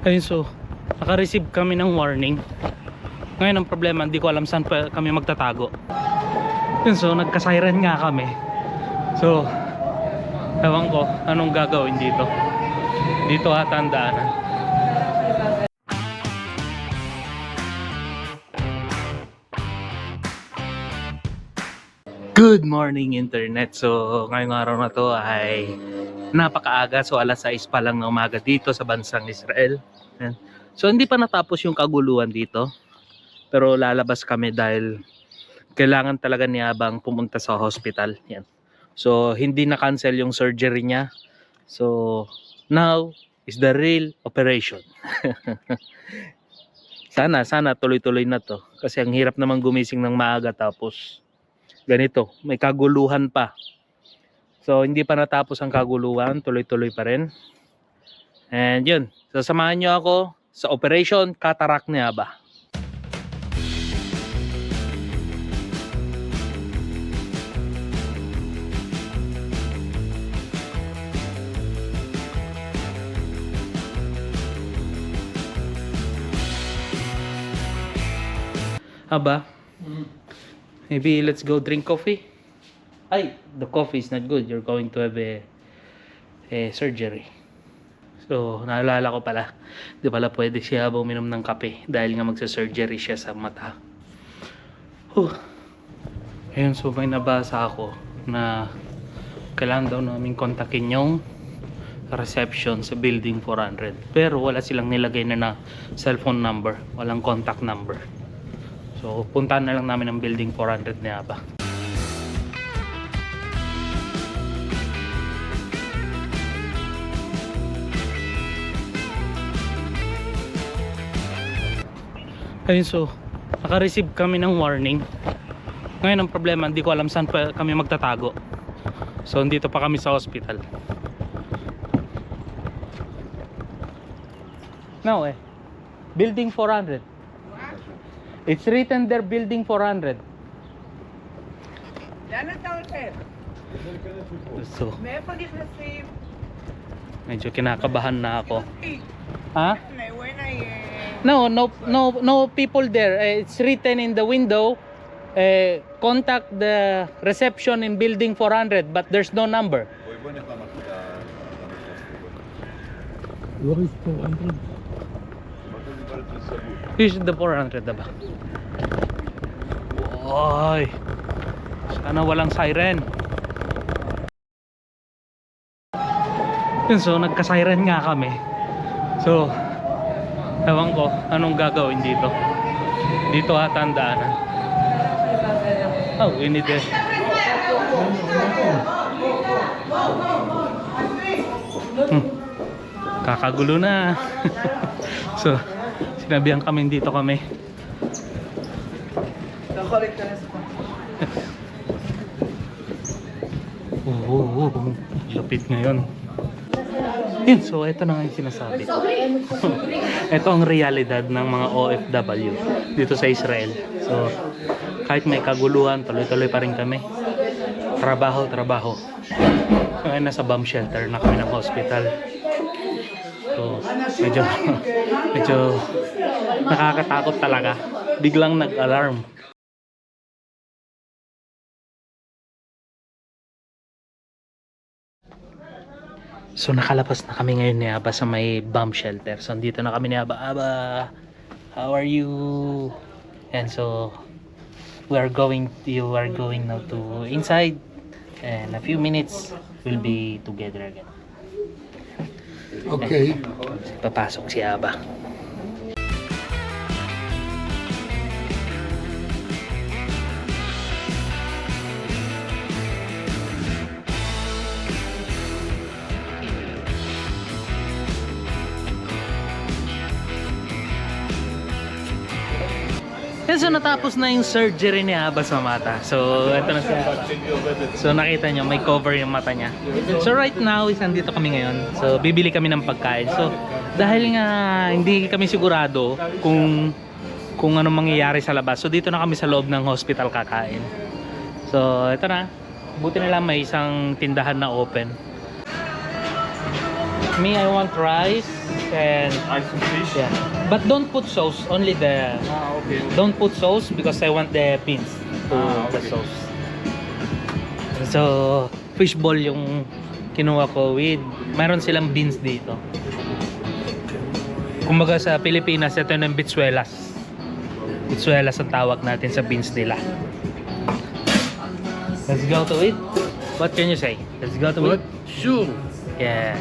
Ayun, so naka-receive kami ng warning. Ngayon ang problema, hindi ko alam saan pa kami magtatago. Yun, so nagka-siren nga kami. So ewan ko anong gagawin dito. Dito ata ang daanan. Good morning internet. So ngayong araw na to ay napakaaga. So alas 6 pa lang ng umaga dito sa bansang Israel. Yan. So hindi pa natapos yung kaguluhan dito. Pero lalabas kami dahil kailangan talaga ni Abang pumunta sa hospital. Yan. So hindi na cancel yung surgery niya. So now is the real operation. Sana tuloy-tuloy na to. Kasi ang hirap naman gumising ng maaga tapos ganito, may kaguluhan pa. So hindi pa natapos ang kaguluhan, tuloy-tuloy pa rin. And yun, sasamahan nyo ako sa Operation Cataract ni Aba. Aba, maybe let's go drink coffee. Ay, the coffee is not good. You're going to have a surgery. So, naalala ko pala, di pala pwede siya uminom ng kape dahil nga magsa-surgery siya sa mata. Ayun, so may nabasa ako na kailangan daw namin kontakin yung reception sa building 400. Pero wala silang nilagay na cellphone number. Walang contact number. So, puntahan na lang namin ang building 400 ni Aba. Ayun, so naka-receive kami ng warning. Ngayon ang problema, hindi ko alam saan pa kami magtatago. So dito pa kami sa hospital. No building 400. It's written there, building 400. So medyo kinakabahan na ako. Ha? No people there. It's written in the window, contact the reception in building 400, but there's no number. What is 400? Here's the 400 ba? Oy, sana walang siren. Yun, so nagka-siren nga kami. So ewan ko anong gagawin dito. Dito ata ang daanan. Oh, we need this. Kakagulo na. So sinabihan kami dito kami. Lapit ngayon. Yun, so ito na nga yung sinasabi. Ito ang realidad ng mga OFW dito sa Israel. So kahit may kaguluhan, tuloy-tuloy pa rin kami. Trabaho. Ngayon nasa bomb shelter na kami ng hospital. So medyo nakakatakot talaga. Biglang nag-alarm. So nakalabas na kami ngayon ni Aba sa may bomb shelter. So dito na kami ni Aba. Aba, how are you? And so you are going now to inside, and a few minutes we'll be together again. Okay. Papasok si Aba. So natapos na yung surgery ni Aba sa mata. So ito na siya. So nakita nyo, may cover yung mata niya. So right now, nandito kami ngayon. So bibili kami ng pagkain. So dahil nga hindi kami sigurado kung anong mangyayari sa labas. So dito na kami sa loob ng hospital kakain. So ito na. Buti na lang may isang tindahan na open. Me, I want rice and Ice and fish? yeah. But don't put sauce, only the Okay. don't put sauce because I want the beans to the Okay. sauce. So, fishball yung kinuha ko with mayroon silang beans dito. Kumbaga sa Pilipinas, ito yung bitsuelas. Bitsuelas ang tawag natin sa beans nila. Let's go to it. What can you say? Let's go to What? it. Sure. Yeah.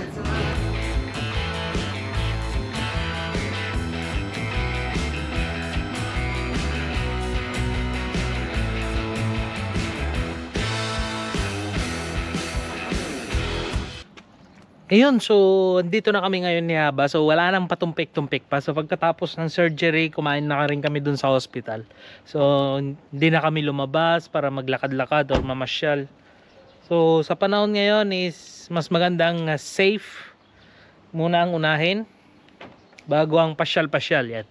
Ayun, so dito na kami ngayon ni Haba. So wala nang patumpik-tumpik pa. So pagkatapos ng surgery, kumain na rin kami dun sa hospital. So hindi na kami lumabas para maglakad-lakad or mamasyal. So sa panahon ngayon is mas magandang safe muna ang unahin bago ang pasyal-pasyal yan.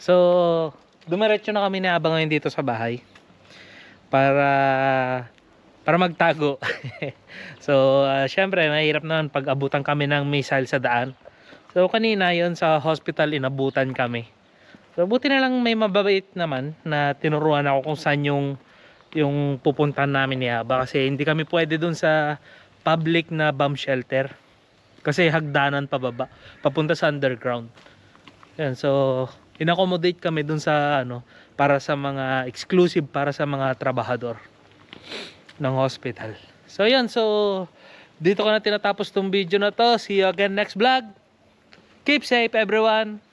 So dumiretso na kami ni Haba ngayon dito sa bahay para magtago. So syempre mahirap naman pag abutan kami ng missile sa daan. So kanina yon sa hospital inabutan kami. So buti na lang may mababait naman na tinuruan ako kung saan yung pupuntahan namin ni Haba, kasi hindi kami pwede dun sa public na bomb shelter kasi hagdanan pababa papunta sa underground. Yan, so inaccommodate kami dun sa para sa mga exclusive, para sa mga trabahador ng hospital. So yan, so dito ko na tinatapos tong video na to. See you again next vlog. Keep safe everyone.